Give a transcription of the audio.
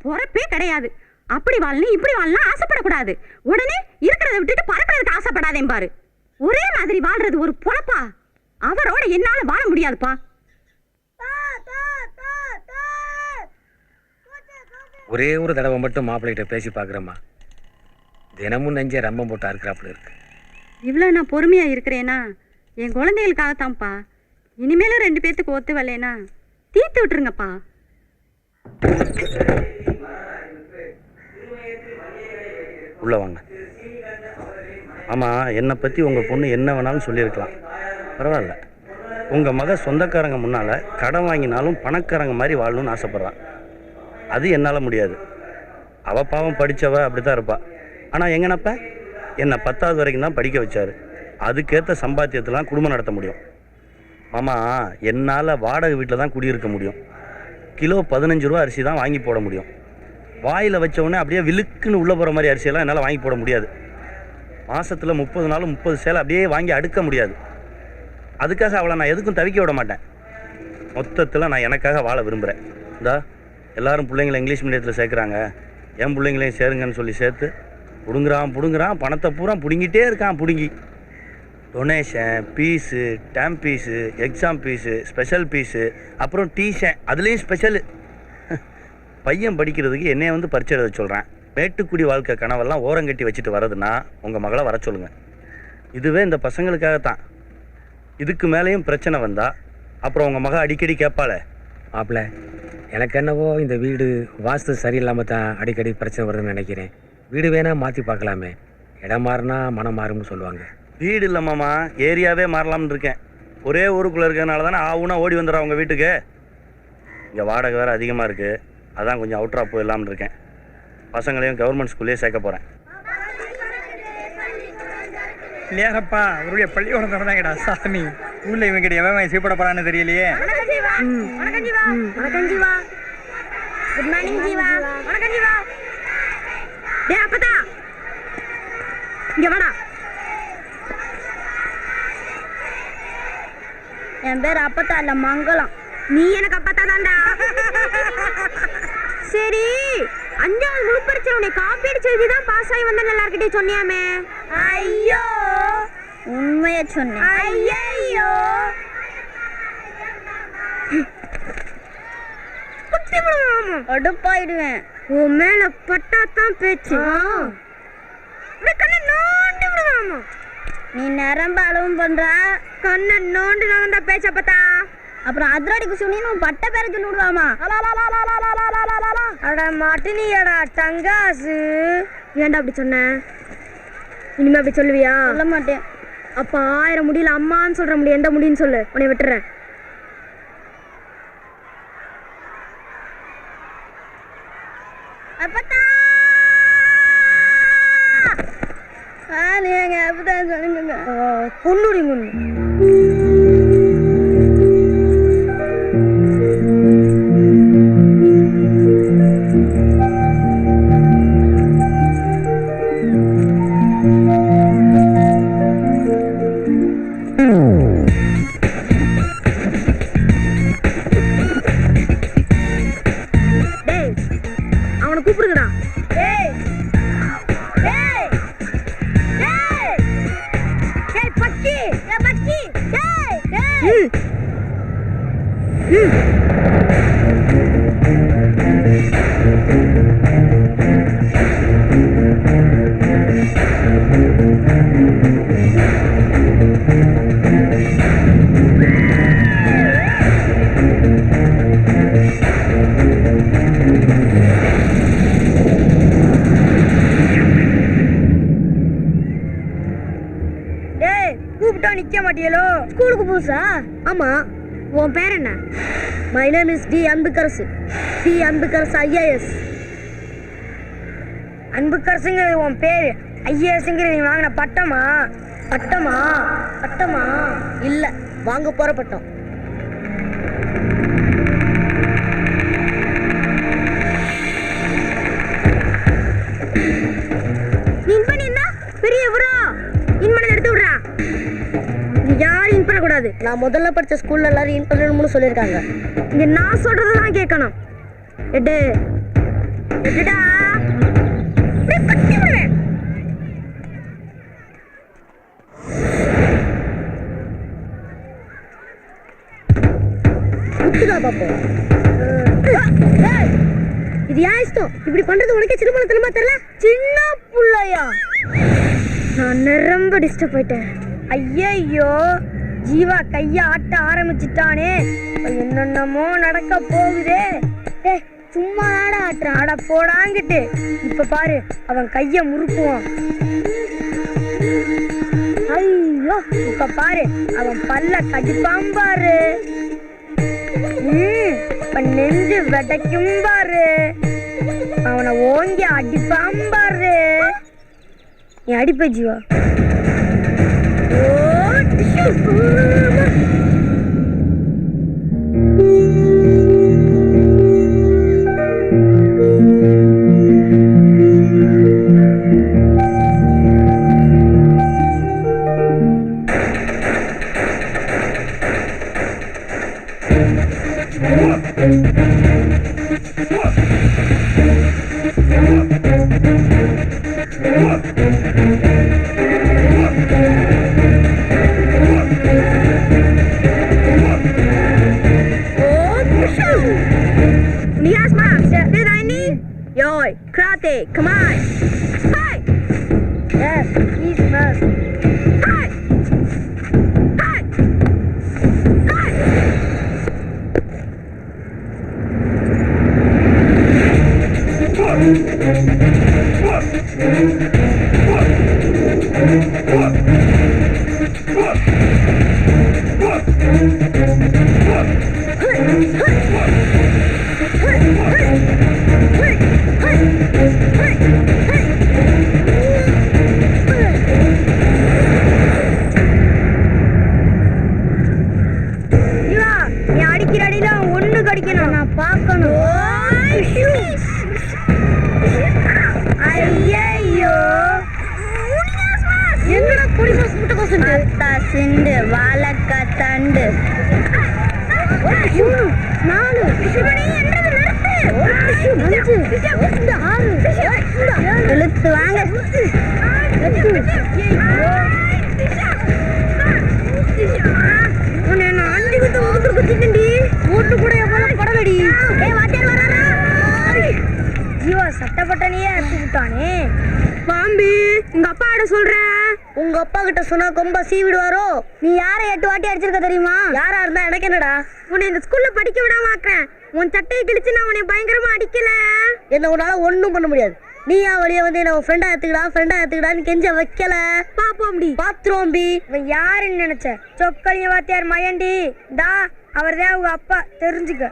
பொறப்பே கிடையாது. அப்படி வாழணும் இப்படி வாழலாம் ஆசைப்படக்கூடாது. உடனே இருக்கிறத விட்டுட்டு பறக்கிறதுக்கு ஆசைப்படாதே பாரு. ஒரே மாதிரி வாழ்றது ஒரு பொழப்பா? அவரோட என்னால வாழ முடியாதுப்பா. ஒரே ஒரு தடவை மட்டும் மாப்பிள்ளைகிட்ட பேசி பார்க்குறேம்மா. தினமும் நெஞ்சே ரம்பம் போட்டு அறுக்கிறாப்புல இருக்கு. இவ்வளோ நான் பொறுமையா இருக்கிறேனா என் குழந்தைகளுக்காகத்தான்ப்பா. இனிமேலும் 2 பேத்துக்கு ஒத்து வரலேனா தீர்த்து விட்டுருங்கப்பா. உள்ள வாங்க. ஆமாம், என்னை பற்றி உங்கள் பொண்ணு என்ன வேணாலும் சொல்லியிருக்கலாம், பரவாயில்ல. உங்கள் மக சொந்தக்காரங்க முன்னால் கடன் வாங்கினாலும் பணக்காரங்க மாதிரி வாழணும்னு ஆசைப்பட்றான். அது என்னால் முடியாது. அவள் பாவம் படித்தவ அப்படி தான் இருப்பாள். ஆனால் எங்கனப்ப என்னை 10வது வரைக்கும் தான் படிக்க வச்சார். அதுக்கேற்ற சம்பாத்தியத்தெலாம் குடும்பம் நடத்த முடியும். மாமா, என்னால் வாடகை வீட்டில் தான் குடியிருக்க முடியும். கிலோ 15 ரூபா அரிசி தான் வாங்கி போட முடியும். வாயில் வச்சவுடனே அப்படியே விழுக்குன்னு உள்ளே போகிற மாதிரி அரிசியெல்லாம் என்னால் வாங்கி போட முடியாது. மாதத்தில் 30 நாளும் 30 சேலை அப்படியே வாங்கி அடுக்க முடியாது. அதுக்காக அவளை நான் எதுக்கும் தவிக்க விட மாட்டேன். மொத்தத்தில் நான் எனக்காக வாழ விரும்புகிறேன். இந்தா எல்லாரும் பிள்ளைங்களை இங்கிலீஷ் மீடியத்தில் சேர்க்குறாங்க, என் பிள்ளைங்களையும் சேருங்கன்னு சொல்லி சேர்த்து புடுங்குறான் பணத்தை பூரா பிடுங்கிட்டே இருக்கான். பிடுங்கி donation, fees, term fees, exam fees, special fees, அப்புறம் டியூஷன், அதுலேயும் ஸ்பெஷலு. பையன் படிக்கிறதுக்கு என்னைய வந்து பரிச்சை எழுத சொல்கிறேன். மேட்டுக்குடி வாழ்க்கை கனவெல்லாம் ஓரங்கட்டி வச்சுட்டு வரதுன்னா உங்கள் மகளை வர சொல்லுங்கள். இதுவே இந்த பசங்களுக்காகத்தான். இதுக்கு மேலேயும் பிரச்சனை வந்தால் அப்புறம் உங்கள் மக அடிக்கடி கேட்பாளே. மாப்பிள்ளை, எனக்கு என்னவோ இந்த வீடு வாஸ்து சரியில்லாமல் தான் அடிக்கடி பிரச்சனை வருதுன்னு நினைக்கிறேன். வீடு வேணால் மாற்றி பார்க்கலாமே, இடம் மாறினா மனம் மாறும்னு சொல்லுவாங்க. வீடு இல்லை மாமா, ஏரியாவே மாறலாம்னு இருக்கேன். ஒரே ஊருக்குள்ளே இருக்கிறதுனால தானே ஆவுனா ஓடி வந்துடுறா உங்கள் வீட்டுக்கு. இங்கே வாடகை வேறு அதிகமாக இருக்குது, அதான் கொஞ்சம் அவுட்ராக போயிடலாம்னு இருக்கேன். பசங்களையும் கவர்மெண்ட் ஸ்கூல்லேயே சேர்க்க போகிறேன். இல்லையாப்பா, அவருடைய பள்ளிக்கூடம் திறந்தாங்கடா சாமி. ஊரில் இவங்க எவன் சீப்பட போகிறான்னு தெரியலையே. என் பேர் அப்பத்தா இல்ல மங்களம். நீ எனக்கு அப்பத்தா தான்டா. சரி, 5வது குரூப் பரீட்சை உன்னை காப்பி அடிச்சு எழுதிதான் பாஸ் ஆகி வந்தேன்னு எல்லார்கிட்டயும் சொன்னியாமே. ஐயோ, உண்மையை சொன்னேன். ஐயோ, அடுப்பாயிடுவேன். உன் மேல பட்டாத்தான் பேச்சு. நீ நரம்ப அளவும் பண்ற, கண்ணை நோண்டு நகர்ந்தா பேச்ச பார்த்தா அப்புறம் அதிரடி குசுனின்னு பட்ட பேரை சொல்லி விடுவாமா. அட மாட்டினியடா டங்காசு. ஏன்டா அப்படி சொன்ன? இனிமே அப்படி சொல்லுவியா? சொல்ல மாட்டேன். அப்ப 1000 முடியல அம்மான்னு சொல்ற முடியும். எந்த முடின்னு சொல்லு, உன்னை விட்டுறேன். அப்பத்தா நீங்க அப்பதான் சொல்லுங்க. பொண்ணுடி முன்னு அவனை கூப்பிடுங்கடா. நிக்க மாட்டியலோ? ஸ்கூலுக்கு புதுசா? ஆமா. உன் பேர் என்ன? My name is T Anbukkarasu. T Anbukkarasu IAS. அன்புக்கரசுங்கிறது உன் பேரு, IASங்கிறது நீ வாங்கின பட்டமா? பட்டமா? பட்டமா இல்ல, வாங்க போற பட்டம். பெரிய எடுத்து விடுறா. யாரும் இன் பண்ணக்கூடாது. நான் முதல்ல படிச்ச ஸ்கூல்ல எல்லாரும் இன் பண்ணணும்னு சொல்லியிருக்காங்க. இங்க நான் சொல்றதுதான் கேட்கணும். எட்டு விடுடா. அப்படியே கட்டி விடுவேன். விட்டுதா பாப்போம். இது ஏன் இஷ்டம்? இப்படி பண்றது உனக்கே சிறுமணத்தனமா தெரியல? சின்ன புள்ளையா? நான் ரொம்ப டிஸ்டர்ப் ஆயிட்டேன். ஐயோ, ஜீவா கைய ஆட்ட ஆரம்பிச்சிட்டானே. என்னென்னமோ நடக்க போகுதே. டேய், சும்மா ஆட்டுறான். ஆட போடாங்கிட்டு இப்ப பாரு அவன் கைய முறுக்குவான். ஐயோ, இப்ப பாரு அவன் பல்ல கடிப்பான் பாரு. இப்ப நெஞ்சு வெடைக்கும் பாரு. அவனை ஓங்கி அடிப்பான் பாரு. நீ அடிப்ப Jeeva. Karate, come on! Hey! Yes, he's must. Hey! Hey! Hey! கடிக்கணும், நான் பார்க்கணும். ஐயோ, என்னடா பொடி மாஸ் முட்டை கோசம் அத்தா சிண்டு வாழக்க தண்டு 4 சிவனே என்னது நிறுத்து 5 6 இழுத்து வாங்க 8 ஓட்டு கூட எவ்வளவு படலடி. ஜீவா சட்டப்பட்டனையே அறுத்து விட்டானே. பாம்பி, உங்க அப்பா கிட்ட சொல்றேன். உங்க அப்பா கிட்ட சொன்னா கொம்ப சீவிடுவாரோ? நீ யாரை 8 வாட்டி அடிச்சிருக்க தெரியுமா? யாரா இருந்தா எனக்கு என்னடா? உன்னை இந்த ஸ்கூல்ல படிக்க விடாம ஆக்குறேன். உன் சட்டையை கிழிச்சு நான் உன்னை பயங்கரமா அடிக்கல. என்ன உன்னால ஒண்ணும் பண்ண முடியாது. நீயா வழிய வந்து என்ன ஃப்ரெண்டா எடுத்துக்கிடான்னு கெஞ்ச வைக்கல. பாப்போம்டி, பாத்துருவோம்டி. இவன் யாருன்னு நினைச்ச? சொக்கலிங்க வாத்தியார் மயண்டி. டா, அவர்தான் உங்க அப்பா, தெரிஞ்சுக்க.